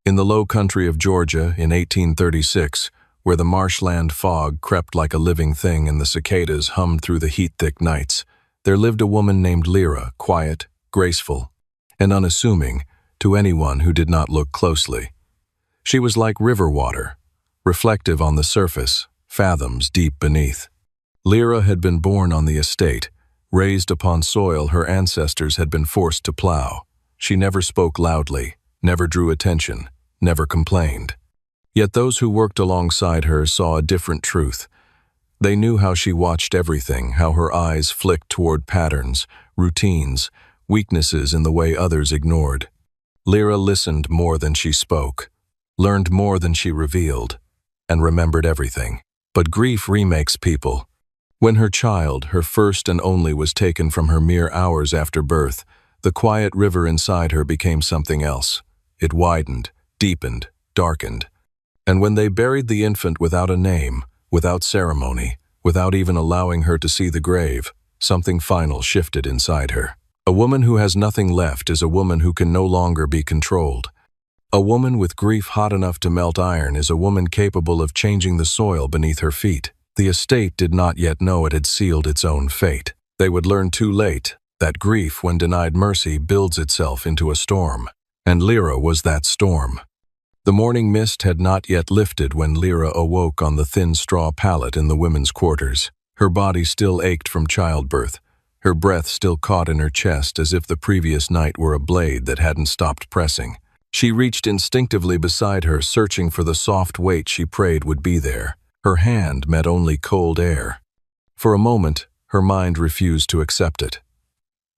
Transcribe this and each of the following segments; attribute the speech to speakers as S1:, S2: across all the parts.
S1: In the low country of Georgia in 1836, where the marshland fog crept like a living thing and the cicadas hummed through the heat-thick nights, there lived a woman named Lyra, quiet, graceful, and unassuming to anyone who did not look closely. She was like river water, reflective on the surface, fathoms deep beneath. Lyra had been born on the estate, raised upon soil her ancestors had been forced to plow. She never spoke loudly, never drew attention, never complained. Yet those who worked alongside her saw a different truth. They knew how she watched everything, how her eyes flicked toward patterns, routines, weaknesses in the way others ignored. Lyra listened more than she spoke, learned more than she revealed, and remembered everything. But grief remakes people. When her child, her first and only, was taken from her mere hours after birth, the quiet river inside her became something else. It widened, deepened, darkened. And when they buried the infant without a name, without ceremony, without even allowing her to see the grave, something final shifted inside her. A woman who has nothing left is a woman who can no longer be controlled. A woman with grief hot enough to melt iron is a woman capable of changing the soil beneath her feet. The estate did not yet know it had sealed its own fate. They would learn too late that grief, when denied mercy, builds itself into a storm. And Lyra was that storm. The morning mist had not yet lifted when Lyra awoke on the thin straw pallet in the women's quarters. Her body still ached from childbirth, her breath still caught in her chest as if the previous night were a blade that hadn't stopped pressing. She reached instinctively beside her, searching for the soft weight she prayed would be there. Her hand met only cold air. For a moment, her mind refused to accept it.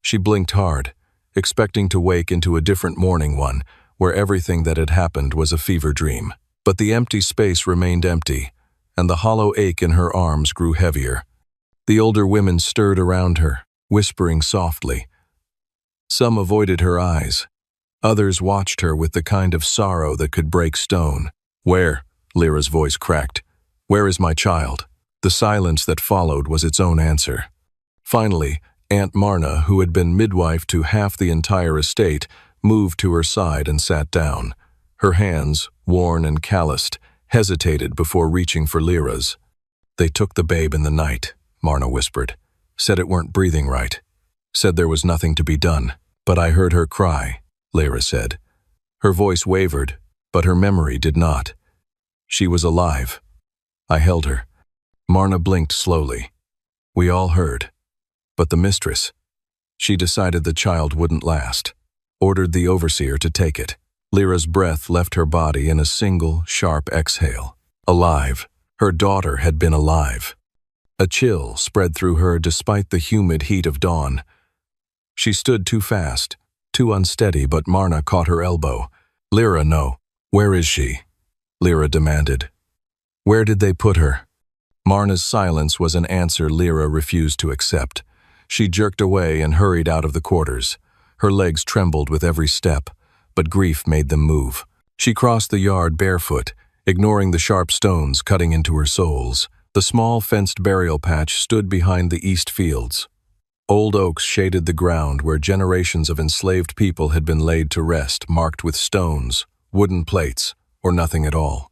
S1: She blinked hard, expecting to wake into a different morning, one where everything that had happened was a fever dream. But the empty space remained empty, and the hollow ache in her arms grew heavier. The older women stirred around her, whispering softly. Some avoided her eyes. Others watched her with the kind of sorrow that could break stone. "Where?" Lyra's voice cracked. "Where is my child?" The silence that followed was its own answer. Finally, Aunt Marna, who had been midwife to half the entire estate, moved to her side and sat down. Her hands, worn and calloused, hesitated before reaching for Lyra's. "They took the babe in the night," Marna whispered. "Said it weren't breathing right. Said there was nothing to be done. But I heard her cry," Lyra said. Her voice wavered, but her memory did not. "She was alive. I held her." Marna blinked slowly. "We all heard. But the mistress, she decided the child wouldn't last. Ordered the overseer to take it." Lyra's breath left her body in a single, sharp exhale. Alive. Her daughter had been alive. A chill spread through her despite the humid heat of dawn. She stood too fast, too unsteady, but Marna caught her elbow. "Lyra, no. Where is she?" Lyra demanded. "Where did they put her?" Marna's silence was an answer Lyra refused to accept. She jerked away and hurried out of the quarters. Her legs trembled with every step, but grief made them move. She crossed the yard barefoot, ignoring the sharp stones cutting into her soles. The small fenced burial patch stood behind the east fields. Old oaks shaded the ground where generations of enslaved people had been laid to rest, marked with stones, wooden plates, or nothing at all.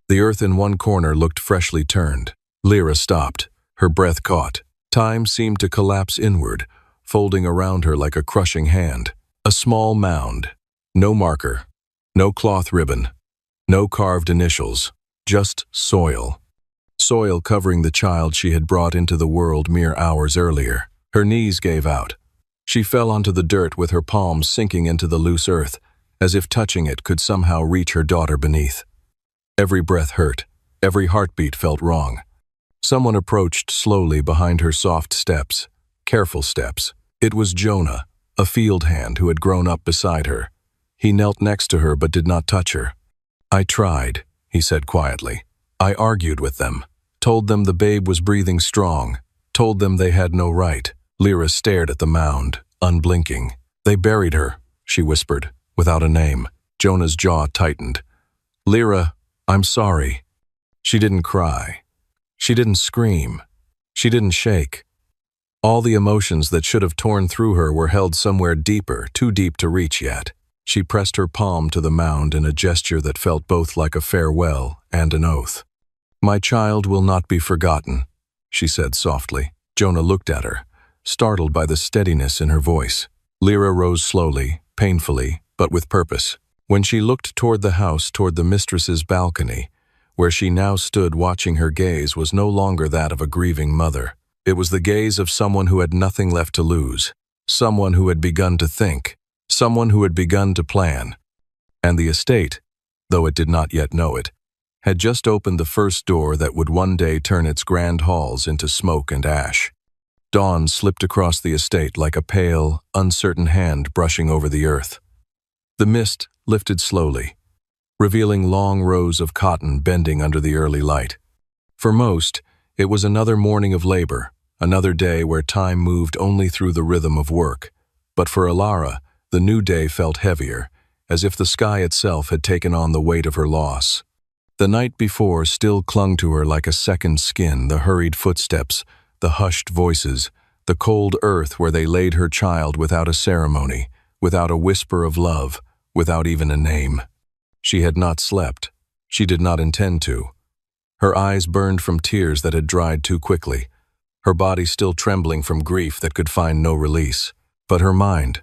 S1: The earth in one corner looked freshly turned. Lyra stopped, her breath caught. Time seemed to collapse inward, folding around her like a crushing hand. A small mound. No marker. No cloth ribbon. No carved initials. Just soil. Soil covering the child she had brought into the world mere hours earlier. Her knees gave out. She fell onto the dirt with her palms sinking into the loose earth, as if touching it could somehow reach her daughter beneath. Every breath hurt. Every heartbeat felt wrong. Someone approached slowly behind her soft steps, careful steps. It was Jonah, a field hand who had grown up beside her. He knelt next to her but did not touch her. "I tried," he said quietly. "I argued with them, told them the babe was breathing strong, told them they had no right." Lyra stared at the mound, unblinking. "They buried her," she whispered, without a name. Jonah's jaw tightened. "Lyra, I'm sorry." She didn't cry. She didn't scream. She didn't shake. All the emotions that should have torn through her were held somewhere deeper, too deep to reach yet. She pressed her palm to the mound in a gesture that felt both like a farewell and an oath. "My child will not be forgotten," she said softly. Jonah looked at her, startled by the steadiness in her voice. Lyra rose slowly, painfully, but with purpose. When she looked toward the house, toward the mistress's balcony, where she now stood watching, her gaze was no longer that of a grieving mother. It was the gaze of someone who had nothing left to lose, someone who had begun to think, someone who had begun to plan. And the estate, though it did not yet know it, had just opened the first door that would one day turn its grand halls into smoke and ash. Dawn slipped across the estate like a pale, uncertain hand brushing over the earth. The mist lifted slowly, revealing long rows of cotton bending under the early light. For most, it was another morning of labor, another day where time moved only through the rhythm of work. But for Alara, the new day felt heavier, as if the sky itself had taken on the weight of her loss. The night before still clung to her like a second skin, the hurried footsteps, the hushed voices, the cold earth where they laid her child without a ceremony, without a whisper of love, without even a name. She had not slept. She did not intend to. Her eyes burned from tears that had dried too quickly, her body still trembling from grief that could find no release. But her mind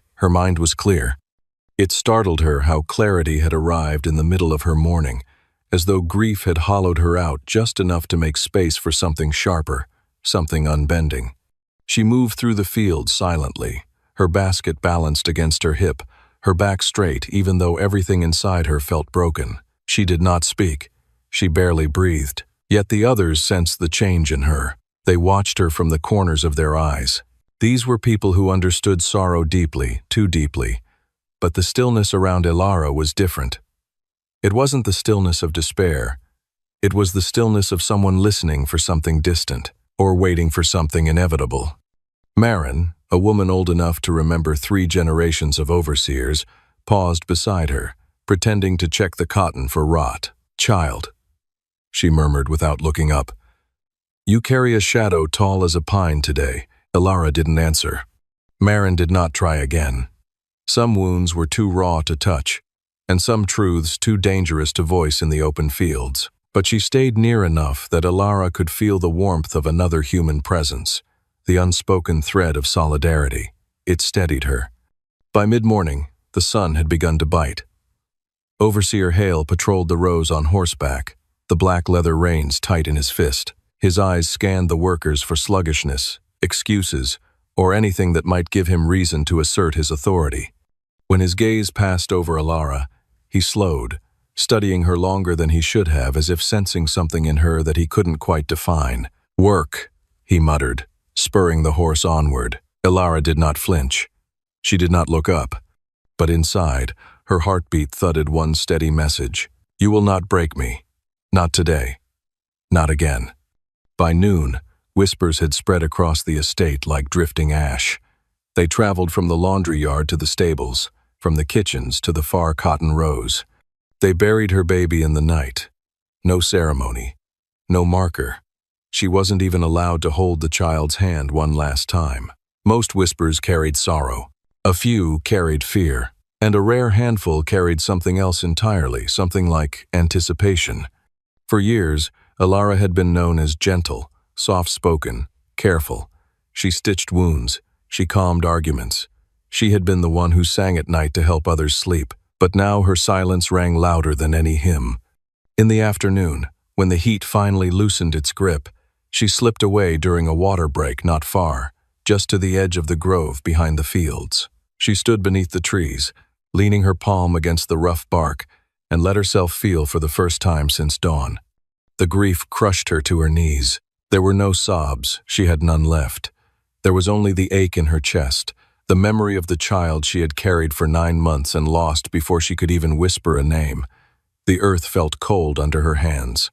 S1: was clear. It startled her how clarity had arrived in the middle of her mourning, as though grief had hollowed her out just enough to make space for something sharper, something unbending. She moved through the field silently, her basket balanced against her hip, her back straight even though everything inside her felt broken. She did not speak. She barely breathed. Yet the others sensed the change in her. They watched her from the corners of their eyes. These were people who understood sorrow deeply, too deeply. But the stillness around Alara was different. It wasn't the stillness of despair. It was the stillness of someone listening for something distant, or waiting for something inevitable. Marin, a woman old enough to remember 3 generations of overseers, paused beside her, pretending to check the cotton for rot. "Child," she murmured without looking up. "You carry a shadow tall as a pine today." Alara didn't answer. Marin did not try again. Some wounds were too raw to touch, and some truths too dangerous to voice in the open fields. But she stayed near enough that Alara could feel the warmth of another human presence, the unspoken thread of solidarity. It steadied her. By mid-morning, the sun had begun to bite. Overseer Hale patrolled the rows on horseback, the black leather reins tight in his fist. His eyes scanned the workers for sluggishness, excuses, or anything that might give him reason to assert his authority. When his gaze passed over Alara, he slowed, studying her longer than he should have, as if sensing something in her that he couldn't quite define. "Work," he muttered, spurring the horse onward. Alara did not flinch. She did not look up. But inside, her heartbeat thudded one steady message. "You will not break me. Not today. Not again." By noon, whispers had spread across the estate like drifting ash. They traveled from the laundry yard to the stables, from the kitchens to the far cotton rows. They buried her baby in the night. No ceremony. No marker. She wasn't even allowed to hold the child's hand one last time. Most whispers carried sorrow. A few carried fear. And a rare handful carried something else entirely, something like anticipation. For years, Alara had been known as gentle, soft-spoken, careful. She stitched wounds. She calmed arguments. She had been the one who sang at night to help others sleep. But now her silence rang louder than any hymn. In the afternoon, when the heat finally loosened its grip, she slipped away during a water break not far, just to the edge of the grove behind the fields. She stood beneath the trees, leaning her palm against the rough bark, and let herself feel for the first time since dawn. The grief crushed her to her knees. There were no sobs, she had none left. There was only the ache in her chest, the memory of the child she had carried for 9 months and lost before she could even whisper a name. The earth felt cold under her hands.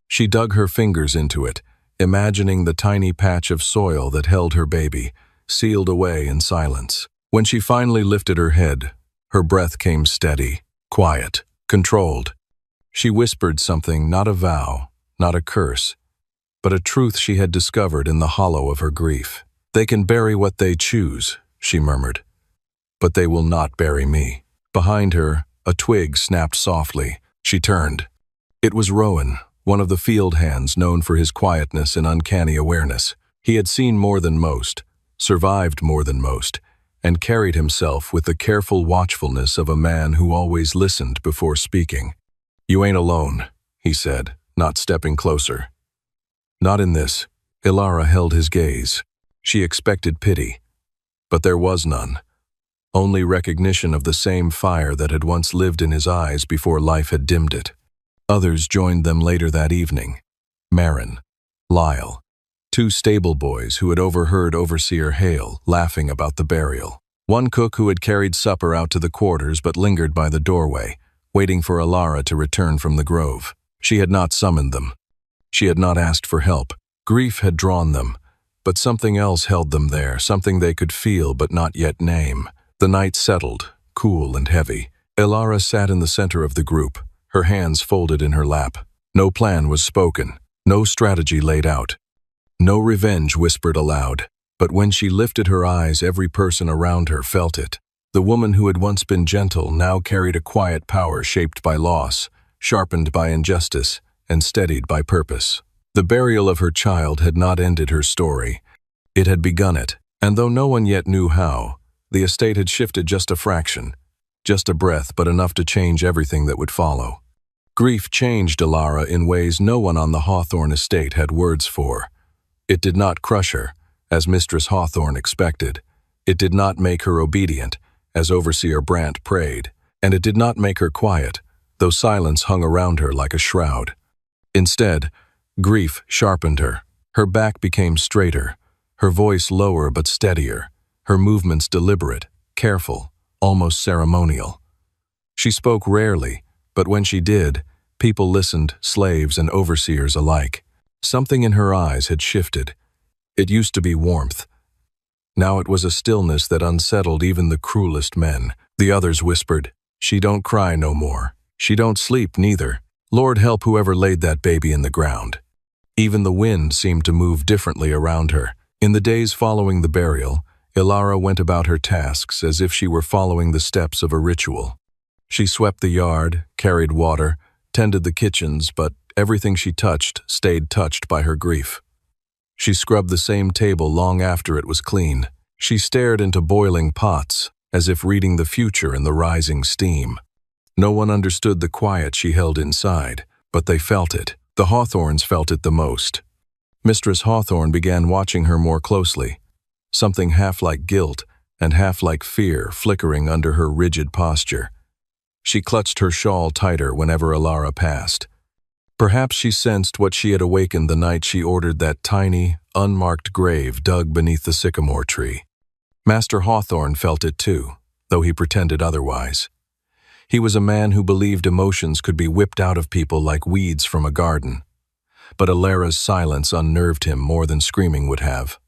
S1: She dug her fingers into it, imagining the tiny patch of soil that held her baby, sealed away in silence. When she finally lifted her head, her breath came steady, quiet, controlled. She whispered something, not a vow, not a curse, but a truth she had discovered in the hollow of her grief. "They can bury what they choose," she murmured, "but they will not bury me." Behind her, a twig snapped softly. She turned. It was Rowan, one of the field hands known for his quietness and uncanny awareness. He had seen more than most, survived more than most, and carried himself with the careful watchfulness of a man who always listened before speaking. "You ain't alone," he said, not stepping closer. "Not in this." Ilara held his gaze. She expected pity, but there was none. Only recognition of the same fire that had once lived in his eyes before life had dimmed it. Others joined them later that evening. Marin, Lyle, two stable boys who had overheard Overseer Hale laughing about the burial. One cook who had carried supper out to the quarters but lingered by the doorway, waiting for Ilara to return from the grove. She had not summoned them. She had not asked for help. Grief had drawn them, but something else held them there, something they could feel but not yet name. The night settled, cool and heavy. Ilara sat in the center of the group, her hands folded in her lap. No plan was spoken, no strategy laid out. No revenge whispered aloud, but when she lifted her eyes, every person around her felt it. The woman who had once been gentle now carried a quiet power shaped by loss, sharpened by injustice, and steadied by purpose. The burial of her child had not ended her story. It had begun it, and though no one yet knew how, the estate had shifted just a fraction, just a breath, but enough to change everything that would follow. Grief changed Ilara in ways no one on the Hawthorne estate had words for. It did not crush her, as Mistress Hawthorne expected. It did not make her obedient, as Overseer Brant prayed, and it did not make her quiet, though silence hung around her like a shroud. Instead, grief sharpened her. Her back became straighter, her voice lower but steadier, her movements deliberate, careful, almost ceremonial. She spoke rarely, but when she did, people listened, slaves and overseers alike. Something in her eyes had shifted. It used to be warmth. Now it was a stillness that unsettled even the cruelest men. The others whispered, "She don't cry no more. She don't sleep neither. Lord help whoever laid that baby in the ground." Even the wind seemed to move differently around her. In the days following the burial, Ilara went about her tasks as if she were following the steps of a ritual. She swept the yard, carried water, tended the kitchens, but everything she touched stayed touched by her grief. She scrubbed the same table long after it was clean. She stared into boiling pots, as if reading the future in the rising steam. No one understood the quiet she held inside, but they felt it. The Hawthorns felt it the most. Mistress Hawthorne began watching her more closely, something half like guilt and half like fear flickering under her rigid posture. She clutched her shawl tighter whenever Ilara passed. Perhaps she sensed what she had awakened the night she ordered that tiny, unmarked grave dug beneath the sycamore tree. Master Hawthorne felt it too, though he pretended otherwise. He was a man who believed emotions could be whipped out of people like weeds from a garden. But Ilara's silence unnerved him more than screaming would have.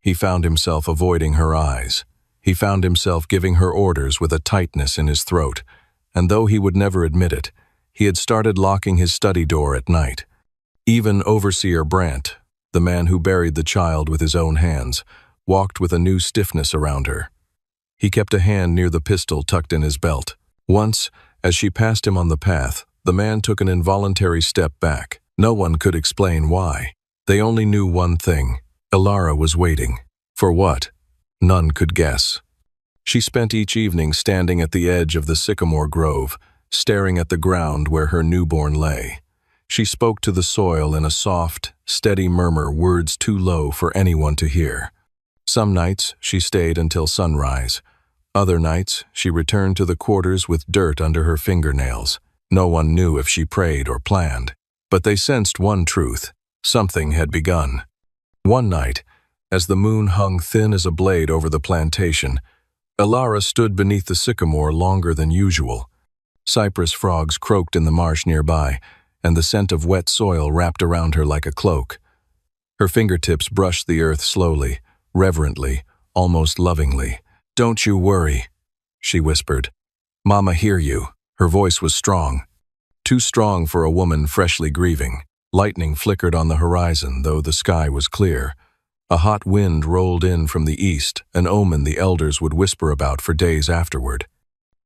S1: He found himself avoiding her eyes. He found himself giving her orders with a tightness in his throat, and though he would never admit it, he had started locking his study door at night. Even Overseer Brant, the man who buried the child with his own hands, walked with a new stiffness around her. He kept a hand near the pistol tucked in his belt. Once, as she passed him on the path, the man took an involuntary step back. No one could explain why. They only knew one thing. Ilara was waiting. For what? None could guess. She spent each evening standing at the edge of the sycamore grove, staring at the ground where her newborn lay. She spoke to the soil in a soft, steady murmur, words too low for anyone to hear. Some nights she stayed until sunrise. Other nights she returned to the quarters with dirt under her fingernails. No one knew if she prayed or planned, but they sensed one truth: something had begun. One night, as the moon hung thin as a blade over the plantation, Ilara stood beneath the sycamore longer than usual. Cypress frogs croaked in the marsh nearby, and the scent of wet soil wrapped around her like a cloak. Her fingertips brushed the earth slowly, reverently, almost lovingly. "Don't you worry," she whispered. "Mama hear you." Her voice was strong, too strong for a woman freshly grieving. Lightning flickered on the horizon, though the sky was clear. A hot wind rolled in from the east, an omen the elders would whisper about for days afterward.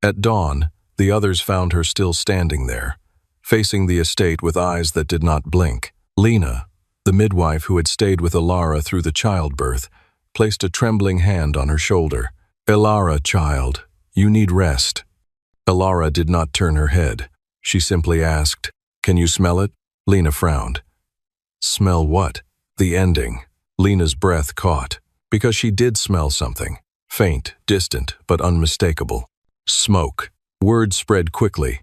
S1: At dawn, the others found her still standing there, facing the estate with eyes that did not blink. Lena, the midwife who had stayed with Ilara through the childbirth, placed a trembling hand on her shoulder. "Ilara, child, you need rest." Ilara did not turn her head. She simply asked, "Can you smell it?" Lena frowned. "Smell what?" "The ending." Lena's breath caught, because she did smell something. Faint, distant, but unmistakable. Smoke. Word spread quickly.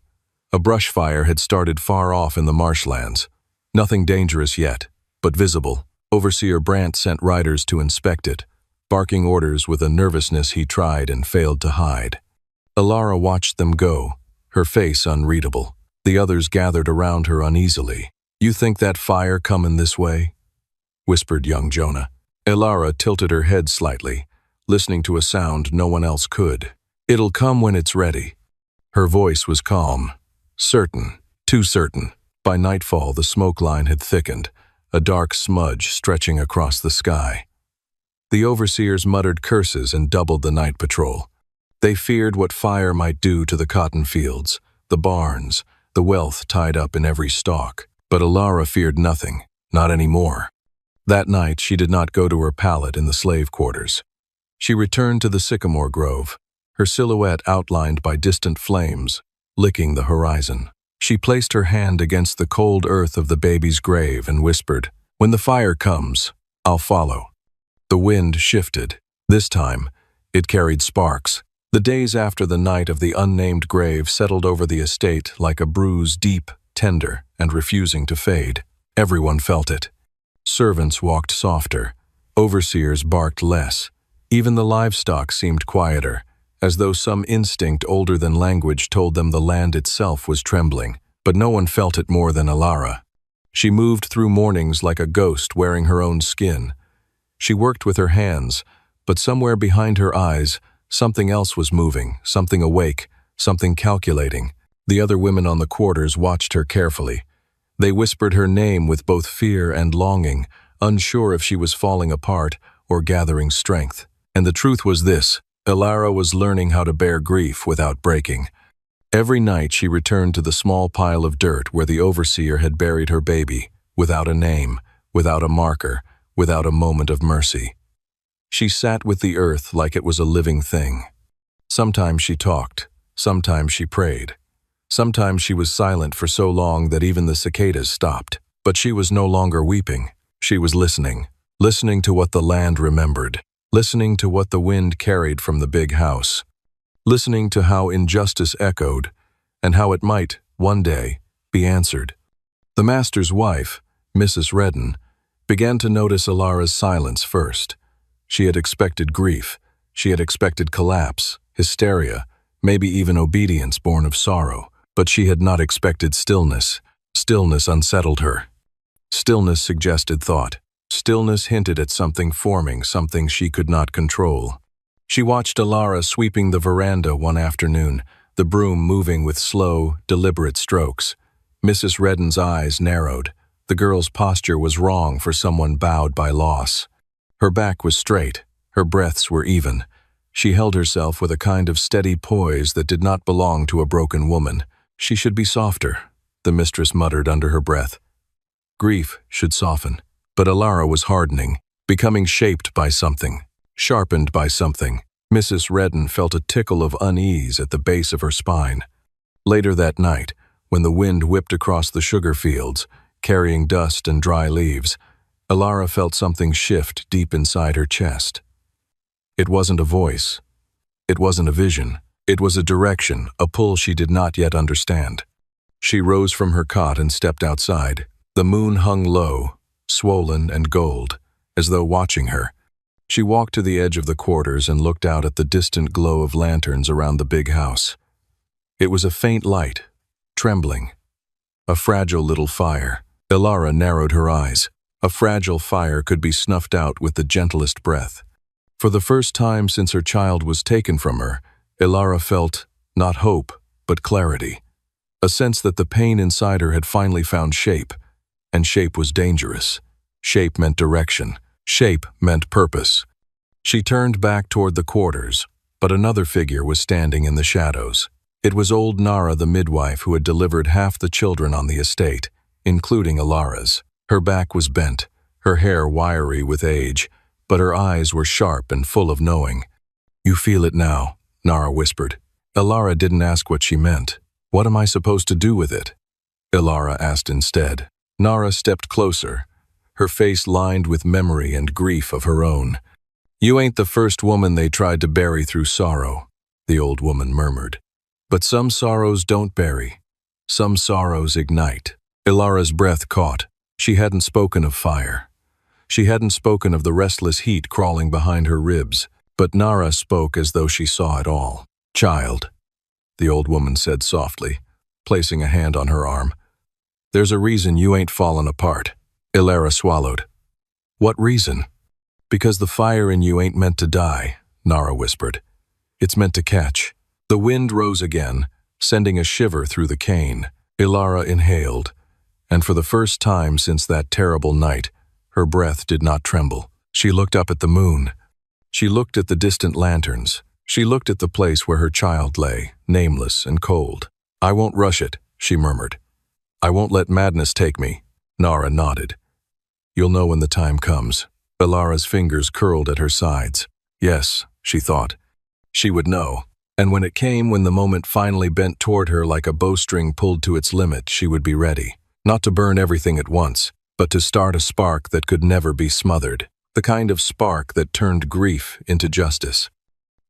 S1: A brush fire had started far off in the marshlands. Nothing dangerous yet, but visible. Overseer Brandt sent riders to inspect it, barking orders with a nervousness he tried and failed to hide. Ilara watched them go, her face unreadable. The others gathered around her uneasily. "You think that fire comin' this way?" whispered young Jonah. Ilara tilted her head slightly, listening to a sound no one else could. "It'll come when it's ready." Her voice was calm, certain, too certain. By nightfall, the smoke line had thickened, a dark smudge stretching across the sky. The overseers muttered curses and doubled the night patrol. They feared what fire might do to the cotton fields, the barns, the wealth tied up in every stalk. But Ilara feared nothing, not anymore. That night, she did not go to her pallet in the slave quarters. She returned to the sycamore grove, her silhouette outlined by distant flames, licking the horizon. She placed her hand against the cold earth of the baby's grave and whispered, "When the fire comes, I'll follow." The wind shifted. This time, it carried sparks. The days after the night of the unnamed grave settled over the estate like a bruise deep, tender, and refusing to fade. Everyone felt it. Servants walked softer. Overseers barked less. Even the livestock seemed quieter, as though some instinct older than language told them the land itself was trembling. But no one felt it more than Ilara. She moved through mornings like a ghost wearing her own skin. She worked with her hands, but somewhere behind her eyes, something else was moving, something awake, something calculating. The other women on the quarters watched her carefully. They whispered her name with both fear and longing, unsure if she was falling apart or gathering strength. And the truth was this: Ilara was learning how to bear grief without breaking. Every night she returned to the small pile of dirt where the overseer had buried her baby, without a name, without a marker, without a moment of mercy. She sat with the earth like it was a living thing. Sometimes she talked, sometimes she prayed. Sometimes she was silent for so long that even the cicadas stopped. But she was no longer weeping. She was listening, listening to what the land remembered, listening to what the wind carried from the big house, listening to how injustice echoed and how it might, one day, be answered. The master's wife, Mrs. Redden, began to notice Ilara's silence first. She had expected grief. She had expected collapse, hysteria, maybe even obedience born of sorrow. But she had not expected stillness. Stillness unsettled her. Stillness suggested thought. Stillness hinted at something forming, something she could not control. She watched Ilara sweeping the veranda one afternoon, the broom moving with slow, deliberate strokes. Mrs. Redden's eyes narrowed. The girl's posture was wrong for someone bowed by loss. Her back was straight. Her breaths were even. She held herself with a kind of steady poise that did not belong to a broken woman. "She should be softer," the mistress muttered under her breath. Grief should soften. But Ilara was hardening, becoming shaped by something, sharpened by something. Mrs. Redden felt a tickle of unease at the base of her spine. Later that night, when the wind whipped across the sugar fields, carrying dust and dry leaves, Ilara felt something shift deep inside her chest. It wasn't a voice. It wasn't a vision. It was a direction, a pull she did not yet understand. She rose from her cot and stepped outside. The moon hung low, swollen and gold, as though watching her. She walked to the edge of the quarters and looked out at the distant glow of lanterns around the big house. It was a faint light, trembling. A fragile little fire. Ilara narrowed her eyes. A fragile fire could be snuffed out with the gentlest breath. For the first time since her child was taken from her, Ilara felt, not hope, but clarity. A sense that the pain inside her had finally found shape, and shape was dangerous. Shape meant direction. Shape meant purpose. She turned back toward the quarters, but another figure was standing in the shadows. It was old Nara the midwife who had delivered half the children on the estate, including Ilara's. Her back was bent, her hair wiry with age, but her eyes were sharp and full of knowing. "You feel it now," Nara whispered. Ilara didn't ask what she meant. "What am I supposed to do with it?" Ilara asked instead. Nara stepped closer, her face lined with memory and grief of her own. "You ain't the first woman they tried to bury through sorrow," the old woman murmured. "But some sorrows don't bury. Some sorrows ignite." Ilara's breath caught. She hadn't spoken of fire. She hadn't spoken of the restless heat crawling behind her ribs, but Nara spoke as though she saw it all. "Child," the old woman said softly, placing a hand on her arm. "There's a reason you ain't fallen apart." Ilara swallowed. "What reason?" "Because the fire in you ain't meant to die," Nara whispered. "It's meant to catch." The wind rose again, sending a shiver through the cane. Ilara inhaled, and for the first time since that terrible night, her breath did not tremble. She looked up at the moon. She looked at the distant lanterns. She looked at the place where her child lay, nameless and cold. "I won't rush it," she murmured. "I won't let madness take me." Nara nodded. "You'll know when the time comes." Ilara's fingers curled at her sides. Yes, she thought. She would know. And when it came, when the moment finally bent toward her like a bowstring pulled to its limit, she would be ready. Not to burn everything at once, but to start a spark that could never be smothered. The kind of spark that turned grief into justice.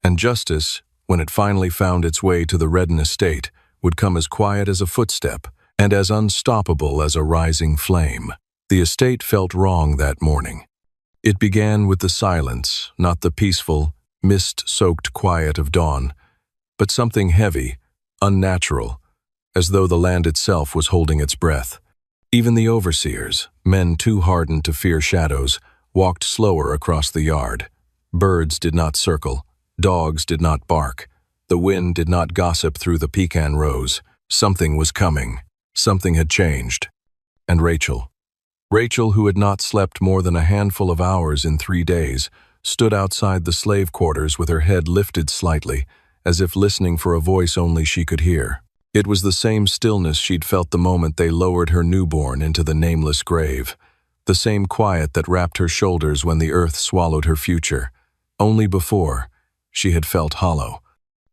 S1: And justice, when it finally found its way to the Redden estate, would come as quiet as a footstep and as unstoppable as a rising flame. The estate felt wrong that morning. It began with the silence, not the peaceful, mist-soaked quiet of dawn, but something heavy, unnatural, as though the land itself was holding its breath. Even the overseers, men too hardened to fear shadows, walked slower across the yard. Birds did not circle. Dogs did not bark. The wind did not gossip through the pecan rows. Something was coming. Something had changed. And Rachel, who had not slept more than a handful of hours in 3 days, stood outside the slave quarters with her head lifted slightly, as if listening for a voice only she could hear. It was the same stillness she'd felt the moment they lowered her newborn into the nameless grave. The same quiet that wrapped her shoulders when the earth swallowed her future. Only before, she had felt hollow.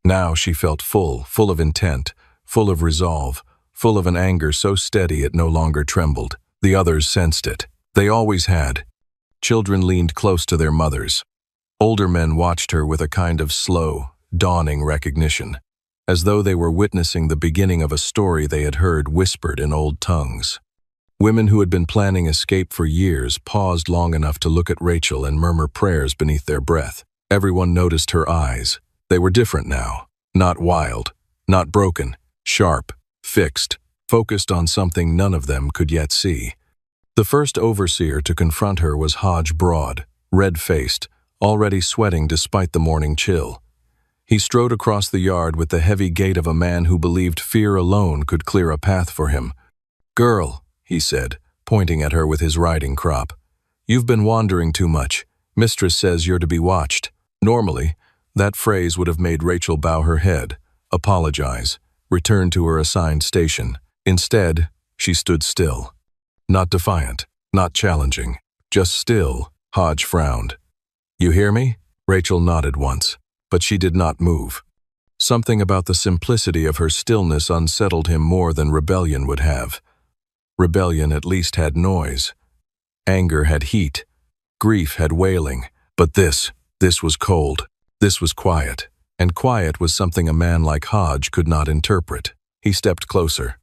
S1: Now she felt full of intent, full of resolve, full of an anger so steady it no longer trembled. The others sensed it. They always had. Children leaned close to their mothers. Older men watched her with a kind of slow, dawning recognition, as though they were witnessing the beginning of a story they had heard whispered in old tongues. Women who had been planning escape for years paused long enough to look at Rachel and murmur prayers beneath their breath. Everyone noticed her eyes. They were different now. Not wild, not broken, sharp, fixed, focused on something none of them could yet see. The first overseer to confront her was Hodge Broad, red-faced, already sweating despite the morning chill. He strode across the yard with the heavy gait of a man who believed fear alone could clear a path for him. "Girl," he said, pointing at her with his riding crop. "You've been wandering too much. Mistress says you're to be watched." Normally, that phrase would have made Rachel bow her head, apologize, return to her assigned station. Instead, she stood still. Not defiant, not challenging, just still. Hodge frowned. "You hear me?" Rachel nodded once, but she did not move. Something about the simplicity of her stillness unsettled him more than rebellion would have. Rebellion at least had noise. Anger had heat. Grief had wailing. But this was cold. This was quiet. And quiet was something a man like Hodge could not interpret. He stepped closer.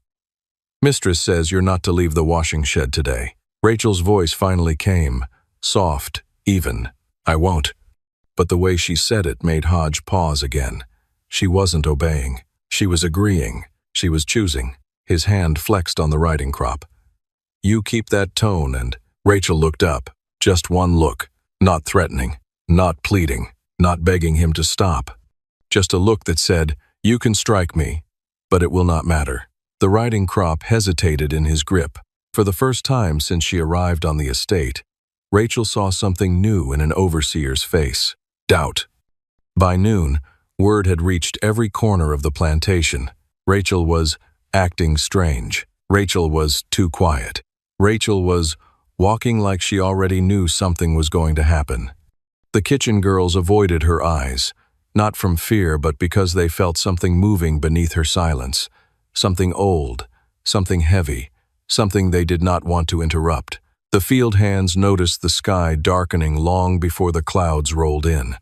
S1: "Mistress says you're not to leave the washing shed today." Rachel's voice finally came, soft, even. "I won't." But the way she said it made Hodge pause again. She wasn't obeying. She was agreeing. She was choosing. His hand flexed on the riding crop. "You keep that tone and—" Rachel looked up. Just one look. Not threatening. Not pleading. Not begging him to stop. Just a look that said, "You can strike me, but it will not matter." The riding crop hesitated in his grip. For the first time since she arrived on the estate, Rachel saw something new in an overseer's face. Doubt. By noon, Word had reached every corner of the plantation. Rachel was acting strange. Rachel was too quiet. Rachel was walking like she already knew something was going to happen. The kitchen girls avoided her eyes, not from fear but because they felt something moving beneath her silence. Something old, something heavy, something they did not want to interrupt. The field hands noticed the sky darkening long before the clouds rolled in.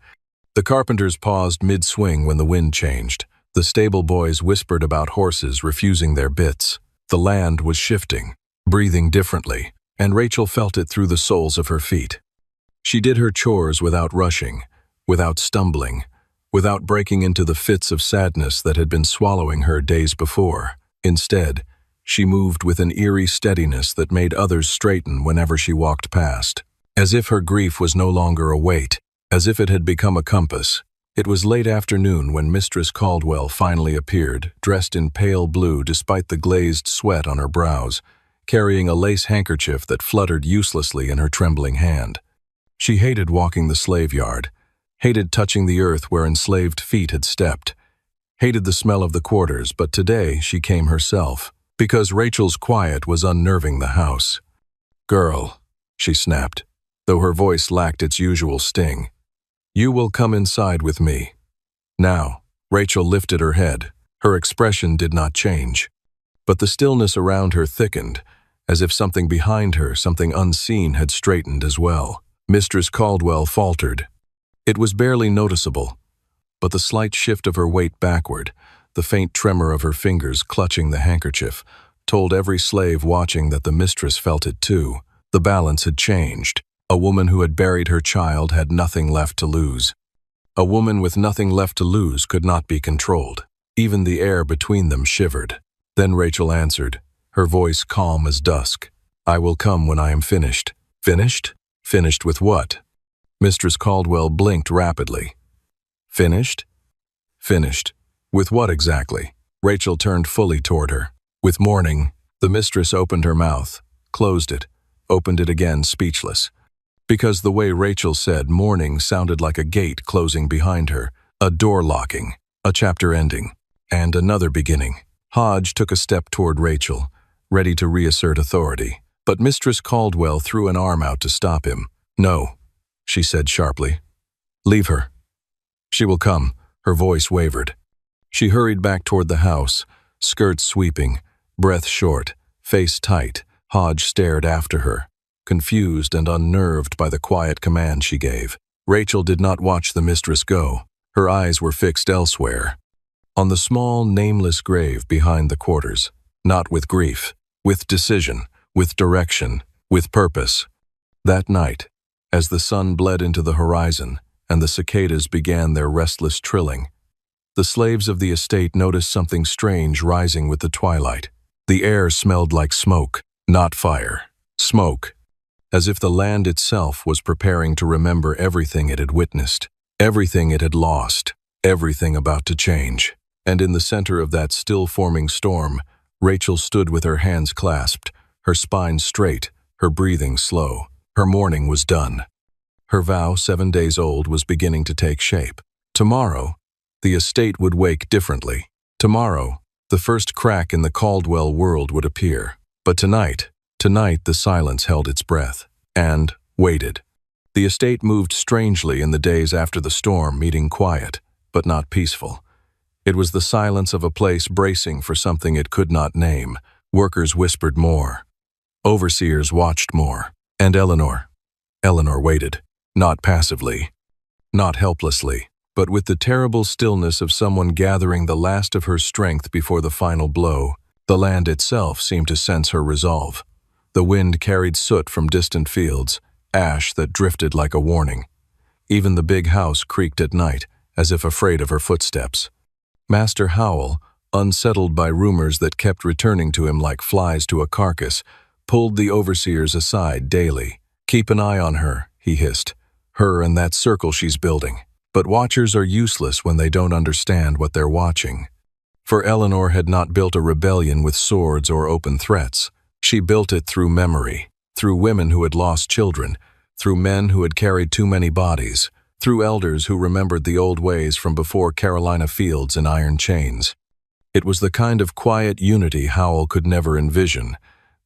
S1: The carpenters paused mid-swing when the wind changed. The stable boys whispered about horses refusing their bits. The land was shifting, breathing differently, and Rachel felt it through the soles of her feet. She did her chores without rushing, without stumbling, without breaking into the fits of sadness that had been swallowing her days before. Instead, she moved with an eerie steadiness that made others straighten whenever she walked past. As if her grief was no longer a weight, as if it had become a compass. It was late afternoon when Mistress Caldwell finally appeared, dressed in pale blue despite the glazed sweat on her brows, carrying a lace handkerchief that fluttered uselessly in her trembling hand. She hated walking the slave yard, hated touching the earth where enslaved feet had stepped, hated the smell of the quarters, but today she came herself, because Rachel's quiet was unnerving the house. "Girl," she snapped, though her voice lacked its usual sting. "You will come inside with me." Now, Rachel lifted her head. Her expression did not change. But the stillness around her thickened, as if something behind her, something unseen, had straightened as well. Mistress Caldwell faltered. It was barely noticeable, but the slight shift of her weight backward, the faint tremor of her fingers clutching the handkerchief, told every slave watching that the mistress felt it too. The balance had changed. A woman who had buried her child had nothing left to lose. A woman with nothing left to lose could not be controlled. Even the air between them shivered. Then Rachel answered, her voice calm as dusk. "I will come when I am finished." "Finished? Finished with what?" Mistress Caldwell blinked rapidly. "Finished? Finished. With what exactly?" Rachel turned fully toward her. "With mourning." The mistress opened her mouth, closed it, opened it again, speechless. Because the way Rachel said mourning sounded like a gate closing behind her, a door locking, a chapter ending, and another beginning. Hodge took a step toward Rachel, ready to reassert authority, but Mistress Caldwell threw an arm out to stop him. "No," she said sharply. "Leave her. She will come." Her voice wavered. She hurried back toward the house, skirts sweeping, breath short, face tight. Hodge stared after her, confused and unnerved by the quiet command she gave. Rachel did not watch the mistress go. Her eyes were fixed elsewhere, on the small, nameless grave behind the quarters, not with grief, with decision, with direction, with purpose. That night, as the sun bled into the horizon and the cicadas began their restless trilling, the slaves of the estate noticed something strange rising with the twilight. The air smelled like smoke, not fire. Smoke, as if the land itself was preparing to remember everything it had witnessed, everything it had lost, everything about to change. And in the center of that still-forming storm, Rachel stood with her hands clasped, her spine straight, her breathing slow. Her mourning was done. Her vow, 7 days old, was beginning to take shape. Tomorrow, the estate would wake differently. Tomorrow, the first crack in the Caldwell world would appear. But tonight the silence held its breath and waited. The estate moved strangely in the days after the storm, meeting quiet, but not peaceful. It was the silence of a place bracing for something it could not name. Workers whispered more. Overseers watched more. And Eleanor waited, not passively, not helplessly, but with the terrible stillness of someone gathering the last of her strength before the final blow. The land itself seemed to sense her resolve. The wind carried soot from distant fields, ash that drifted like a warning. Even the big house creaked at night, as if afraid of her footsteps. Master Howell, unsettled by rumors that kept returning to him like flies to a carcass, pulled the overseers aside daily. "Keep an eye on her," he hissed. "Her and that circle she's building." But watchers are useless when they don't understand what they're watching. For Eleanor had not built a rebellion with swords or open threats. She built it through memory, through women who had lost children, through men who had carried too many bodies, through elders who remembered the old ways from before Carolina fields and iron chains. It was the kind of quiet unity Howell could never envision,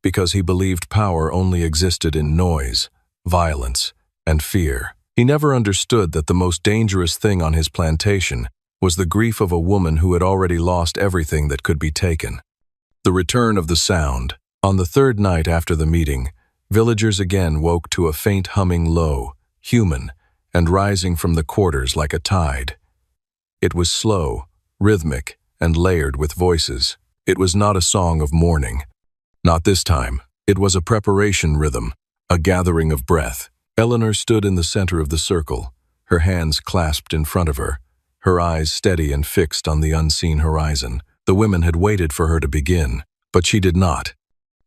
S1: because he believed power only existed in noise, violence, and fear. He never understood that the most dangerous thing on his plantation was the grief of a woman who had already lost everything that could be taken. The return of the sound. On the third night after the meeting, villagers again woke to a faint humming low, human, and rising from the quarters like a tide. It was slow, rhythmic, and layered with voices. It was not a song of mourning. Not this time. It was a preparation rhythm, a gathering of breath. Eleanor stood in the center of the circle, her hands clasped in front of her eyes steady and fixed on the unseen horizon. The women had waited for her to begin, but she did not.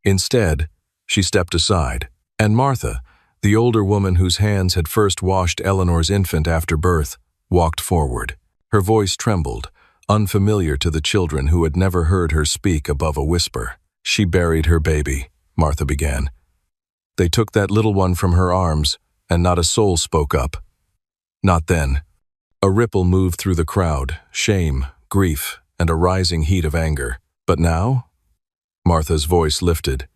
S1: Instead, she stepped aside, and Martha, the older woman whose hands had first washed Eleanor's infant after birth, walked forward. Her voice trembled, unfamiliar to the children who had never heard her speak above a whisper. "She buried her baby," Martha began. "They took that little one from her arms, and not a soul spoke up. Not then." A ripple moved through the crowd, shame, grief, and a rising heat of anger. "But now?" Martha's voice lifted.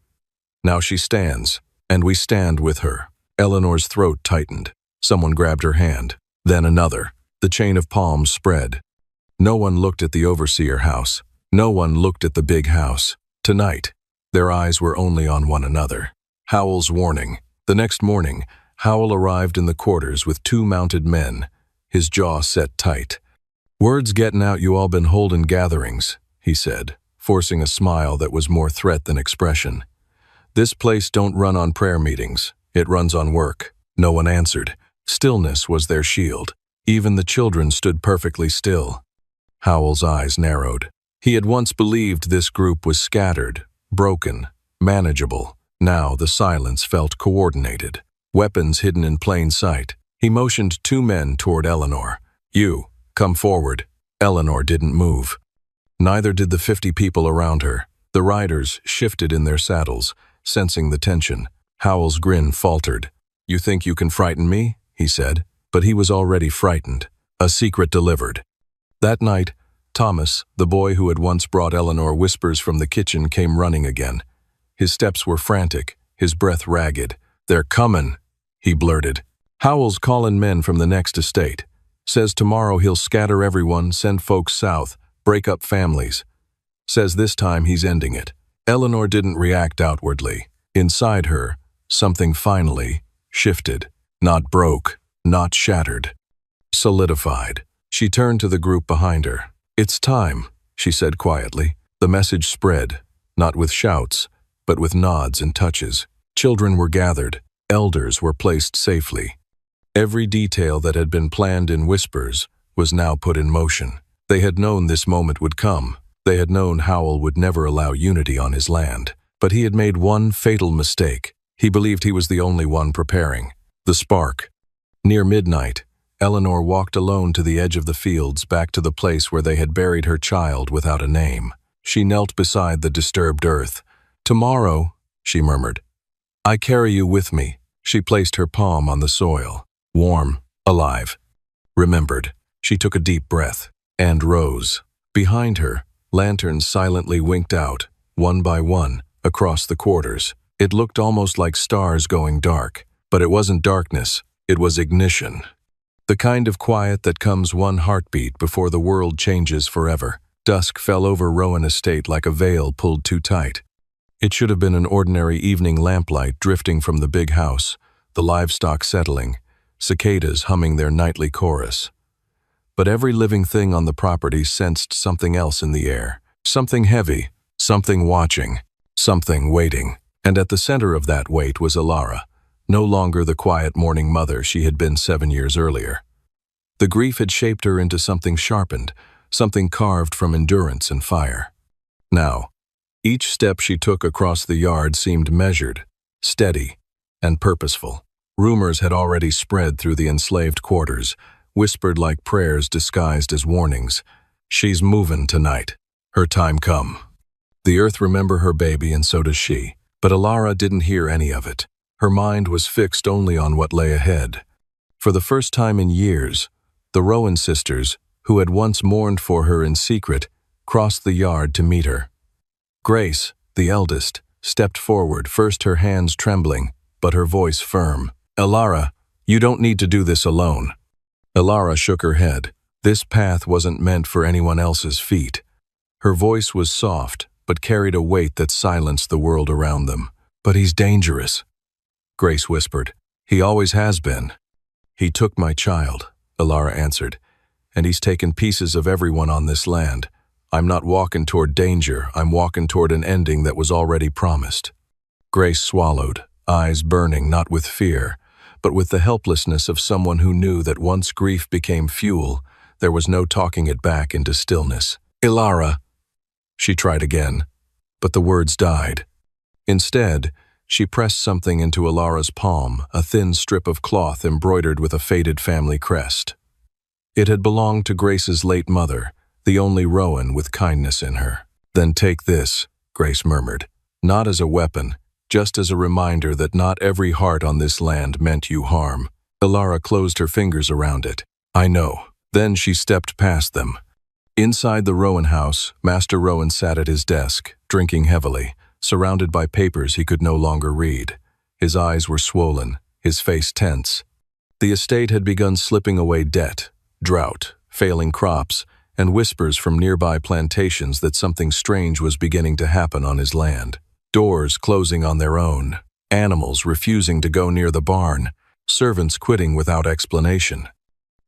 S1: "Now she stands, and we stand with her." Eleanor's throat tightened. Someone grabbed her hand. Then another. The chain of palms spread. No one looked at the overseer house. No one looked at the big house. Tonight, their eyes were only on one another. Howell's warning. The next morning, Howell arrived in the quarters with 2 mounted men, his jaw set tight. "Word's getting out you all been holding gatherings," he said, forcing a smile that was more threat than expression. "This place don't run on prayer meetings. It runs on work." No one answered. Stillness was their shield. Even the children stood perfectly still. Howell's eyes narrowed. He had once believed this group was scattered, broken, manageable. Now the silence felt coordinated. Weapons hidden in plain sight. He motioned 2 men toward Eleanor. "You, come forward." Eleanor didn't move. Neither did the 50 people around her. The riders shifted in their saddles, sensing the tension. Howell's grin faltered. "You think you can frighten me?" he said. But he was already frightened. A secret delivered. That night, Thomas, the boy who had once brought Eleanor whispers from the kitchen, came running again. His steps were frantic, his breath ragged. "They're comin'," he blurted. "Howell's callin' men from the next estate. Says tomorrow he'll scatter everyone, send folks south, break up families. Says this time he's ending it." Eleanor didn't react outwardly. Inside her, something finally shifted. Not broke, not shattered. Solidified. She turned to the group behind her. "It's time," she said quietly. The message spread, not with shouts, but with nods and touches. Children were gathered. Elders were placed safely. Every detail that had been planned in whispers was now put in motion. They had known this moment would come. They had known Howell would never allow unity on his land. But he had made one fatal mistake. He believed he was the only one preparing. The spark. Near midnight, Eleanor walked alone to the edge of the fields, back to the place where they had buried her child without a name. She knelt beside the disturbed earth. "Tomorrow," she murmured, "I carry you with me." She placed her palm on the soil. Warm, alive. Remembered. She took a deep breath and rose. Behind her, lanterns silently winked out, one by one, across the quarters. It looked almost like stars going dark. But it wasn't darkness, it was ignition. The kind of quiet that comes one heartbeat before the world changes forever. Dusk fell over Rowan Estate like a veil pulled too tight. It should have been an ordinary evening lamplight drifting from the big house, the livestock settling, cicadas humming their nightly chorus. But every living thing on the property sensed something else in the air. Something heavy, something watching, something waiting. And at the center of that weight was Alara. No longer the quiet morning mother she had been 7 years earlier. The grief had shaped her into something sharpened, something carved from endurance and fire. Now, each step she took across the yard seemed measured, steady, and purposeful. Rumors had already spread through the enslaved quarters, whispered like prayers disguised as warnings. "She's movin' tonight. Her time come." The earth remember her baby, and so does she. But Alara didn't hear any of it. Her mind was fixed only on what lay ahead. For the first time in years, the Rowan sisters, who had once mourned for her in secret, crossed the yard to meet her. Grace, the eldest, stepped forward, first her hands trembling, but her voice firm. "Elara, you don't need to do this alone." Elara shook her head. This path wasn't meant for anyone else's feet. Her voice was soft, but carried a weight that silenced the world around them. "But he's dangerous," Grace whispered. "He always has been." "He took my child," Elara answered, "and he's taken pieces of everyone on this land. I'm not walking toward danger, I'm walking toward an ending that was already promised." Grace swallowed, eyes burning not with fear, but with the helplessness of someone who knew that once grief became fuel, there was no talking it back into stillness. "Elara," she tried again, but the words died. Instead, she pressed something into Elara's palm, a thin strip of cloth embroidered with a faded family crest. It had belonged to Grace's late mother, the only Rowan with kindness in her. "Then take this," Grace murmured, "not as a weapon, just as a reminder that not every heart on this land meant you harm." Elara closed her fingers around it. "I know." Then she stepped past them. Inside the Rowan house, Master Rowan sat at his desk, drinking heavily, surrounded by papers he could no longer read. His eyes were swollen, his face tense. The estate had begun slipping away debt, drought, failing crops, and whispers from nearby plantations that something strange was beginning to happen on his land. Doors closing on their own, animals refusing to go near the barn, servants quitting without explanation.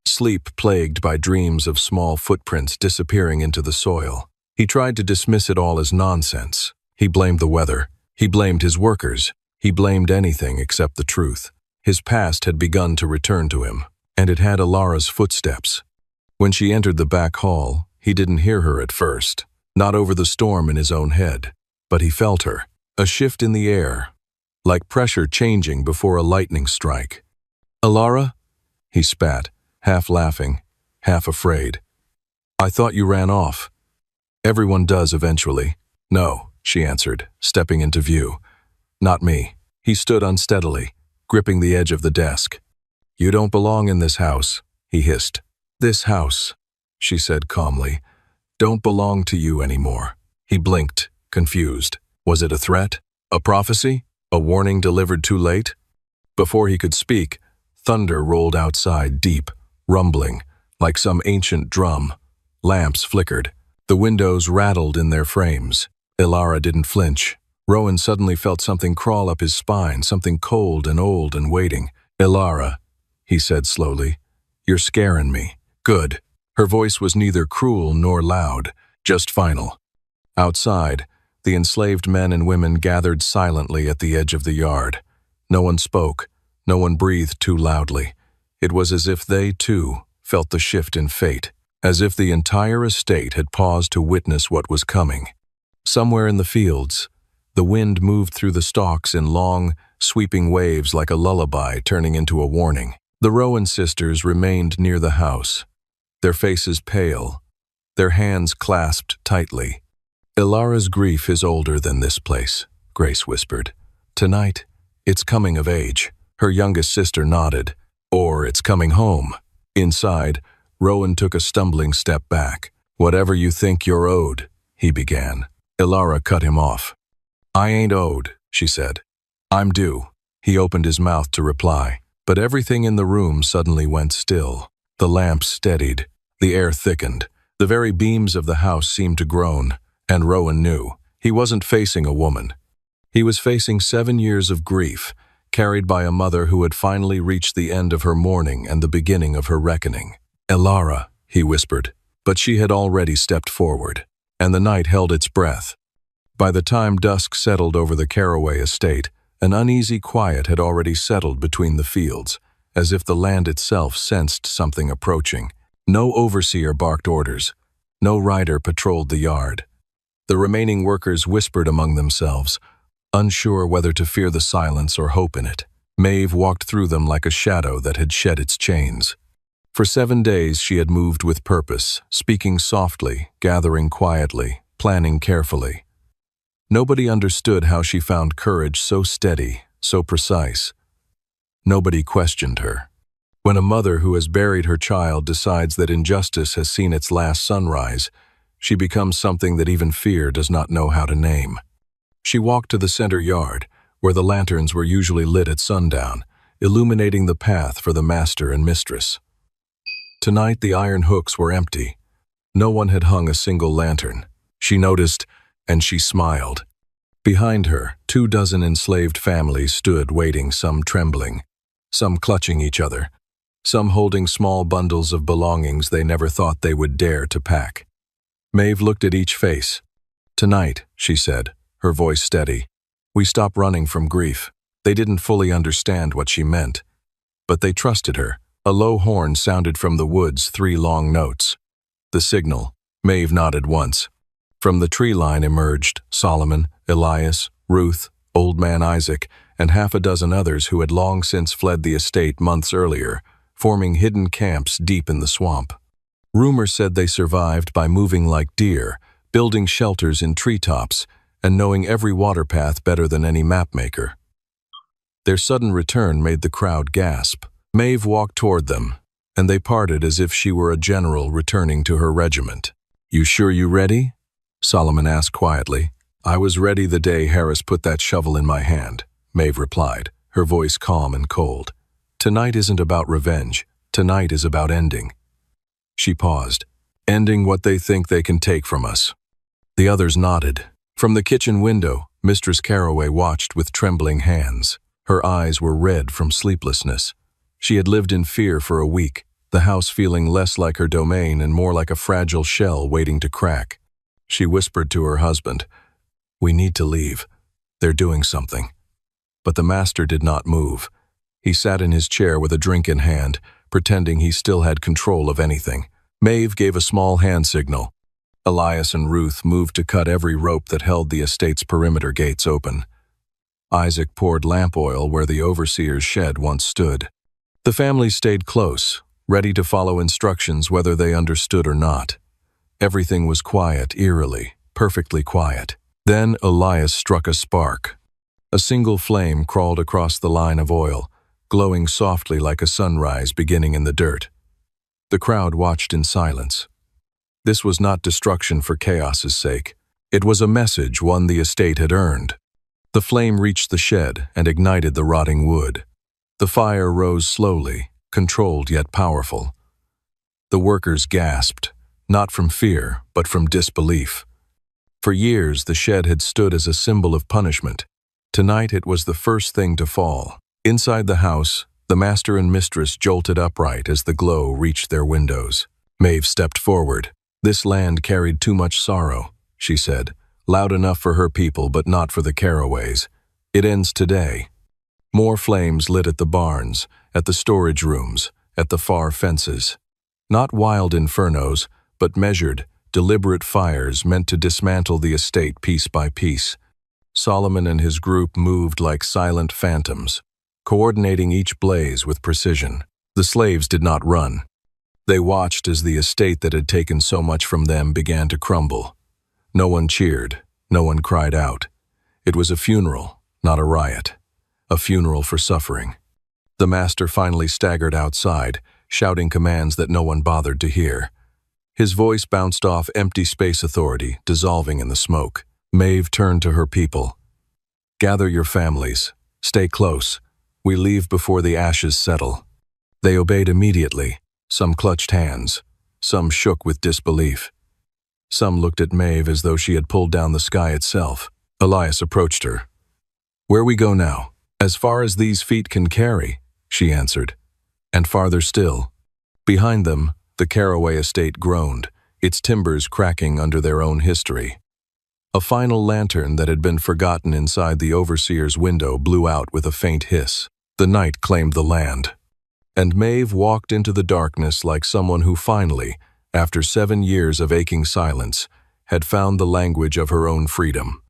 S1: Sleep plagued by dreams of small footprints disappearing into the soil. He tried to dismiss it all as nonsense. He blamed the weather. He blamed his workers. He blamed anything except the truth. His past had begun to return to him, and it had Elara's footsteps. When she entered the back hall, he didn't hear her at first, not over the storm in his own head, but he felt her, a shift in the air, like pressure changing before a lightning strike. "Elara?" he spat, half laughing, half afraid. "I thought you ran off." "Everyone does eventually." "No," she answered, stepping into view. "Not me." He stood unsteadily, gripping the edge of the desk. "You don't belong in this house," he hissed. "This house," she said calmly, "don't belong to you anymore." He blinked, confused. Was it a threat? A prophecy? A warning delivered too late? Before he could speak, thunder rolled outside, deep, rumbling, like some ancient drum. Lamps flickered. The windows rattled in their frames. Elara didn't flinch. Rowan suddenly felt something crawl up his spine, something cold and old and waiting. "Elara," he said slowly, "you're scaring me." "Good." Her voice was neither cruel nor loud, just final. Outside, the enslaved men and women gathered silently at the edge of the yard. No one spoke. No one breathed too loudly. It was as if they, too, felt the shift in fate, as if the entire estate had paused to witness what was coming. Somewhere in the fields, the wind moved through the stalks in long, sweeping waves like a lullaby turning into a warning. The Rowan sisters remained near the house, their faces pale, their hands clasped tightly. "Elara's grief is older than this place," Grace whispered. "Tonight, it's coming of age." Her youngest sister nodded. "Or it's coming home." Inside, Rowan took a stumbling step back. "Whatever you think you're owed," he began. Elara cut him off. "I ain't owed," she said. "I'm due." He opened his mouth to reply, but everything in the room suddenly went still. The lamps steadied, the air thickened, the very beams of the house seemed to groan, and Rowan knew he wasn't facing a woman. He was facing 7 years of grief, carried by a mother who had finally reached the end of her mourning and the beginning of her reckoning. "Elara," he whispered, but she had already stepped forward, and the night held its breath. By the time dusk settled over the Caraway estate, an uneasy quiet had already settled between the fields, as if the land itself sensed something approaching. No overseer barked orders. No rider patrolled the yard. The remaining workers whispered among themselves, unsure whether to fear the silence or hope in it. Maeve walked through them like a shadow that had shed its chains. For 7 days she had moved with purpose, speaking softly, gathering quietly, planning carefully. Nobody understood how she found courage so steady, so precise. Nobody questioned her. When a mother who has buried her child decides that injustice has seen its last sunrise, she becomes something that even fear does not know how to name. She walked to the center yard, where the lanterns were usually lit at sundown, illuminating the path for the master and mistress. Tonight the iron hooks were empty. No one had hung a single lantern. She noticed, and she smiled. Behind her, 24 enslaved families stood waiting, some trembling, some clutching each other, some holding small bundles of belongings they never thought they would dare to pack. Maeve looked at each face. "Tonight," she said, her voice steady, "we stop running from grief." They didn't fully understand what she meant, but they trusted her. A low horn sounded from the woods, 3 long notes. The signal. Maeve nodded once. From the tree line emerged Solomon, Elias, Ruth, Old Man Isaac, and half a dozen others who had long since fled the estate months earlier, forming hidden camps deep in the swamp. Rumor said they survived by moving like deer, building shelters in treetops, and knowing every water path better than any mapmaker. Their sudden return made the crowd gasp. Maeve walked toward them, and they parted as if she were a general returning to her regiment. "You sure you ready?" Solomon asked quietly. "I was ready the day Harris put that shovel in my hand," Maeve replied, her voice calm and cold. "Tonight isn't about revenge. Tonight is about ending." She paused. "Ending what they think they can take from us." The others nodded. From the kitchen window, Mistress Carroway watched with trembling hands. Her eyes were red from sleeplessness. She had lived in fear for a week, the house feeling less like her domain and more like a fragile shell waiting to crack. She whispered to her husband, "We need to leave. They're doing something." But the master did not move. He sat in his chair with a drink in hand, pretending he still had control of anything. Maeve gave a small hand signal. Elias and Ruth moved to cut every rope that held the estate's perimeter gates open. Isaac poured lamp oil where the overseer's shed once stood. The family stayed close, ready to follow instructions whether they understood or not. Everything was quiet, eerily, perfectly quiet. Then Elias struck a spark. A single flame crawled across the line of oil, glowing softly like a sunrise beginning in the dirt. The crowd watched in silence. This was not destruction for chaos's sake. It was a message, one the estate had earned. The flame reached the shed and ignited the rotting wood. The fire rose slowly, controlled yet powerful. The workers gasped, not from fear, but from disbelief. For years, the shed had stood as a symbol of punishment. Tonight, it was the first thing to fall. Inside the house, the master and mistress jolted upright as the glow reached their windows. Maeve stepped forward. "This land carried too much sorrow," she said, loud enough for her people but not for the Carroways. "It ends today." More flames lit at the barns, at the storage rooms, at the far fences. Not wild infernos, but measured, deliberate fires meant to dismantle the estate piece by piece. Solomon and his group moved like silent phantoms, coordinating each blaze with precision. The slaves did not run. They watched as the estate that had taken so much from them began to crumble. No one cheered, no one cried out. It was a funeral, not a riot. A funeral for suffering. The master finally staggered outside, shouting commands that no one bothered to hear. His voice bounced off empty space authority, dissolving in the smoke. Maeve turned to her people. "Gather your families. Stay close. We leave before the ashes settle." They obeyed immediately. Some clutched hands. Some shook with disbelief. Some looked at Maeve as though she had pulled down the sky itself. Elias approached her. "Where we go now?" "As far as these feet can carry," she answered. "And farther still." Behind them, the Carroway estate groaned, its timbers cracking under their own history. A final lantern that had been forgotten inside the overseer's window blew out with a faint hiss. The night claimed the land. And Maeve walked into the darkness like someone who finally, after 7 years of aching silence, had found the language of her own freedom.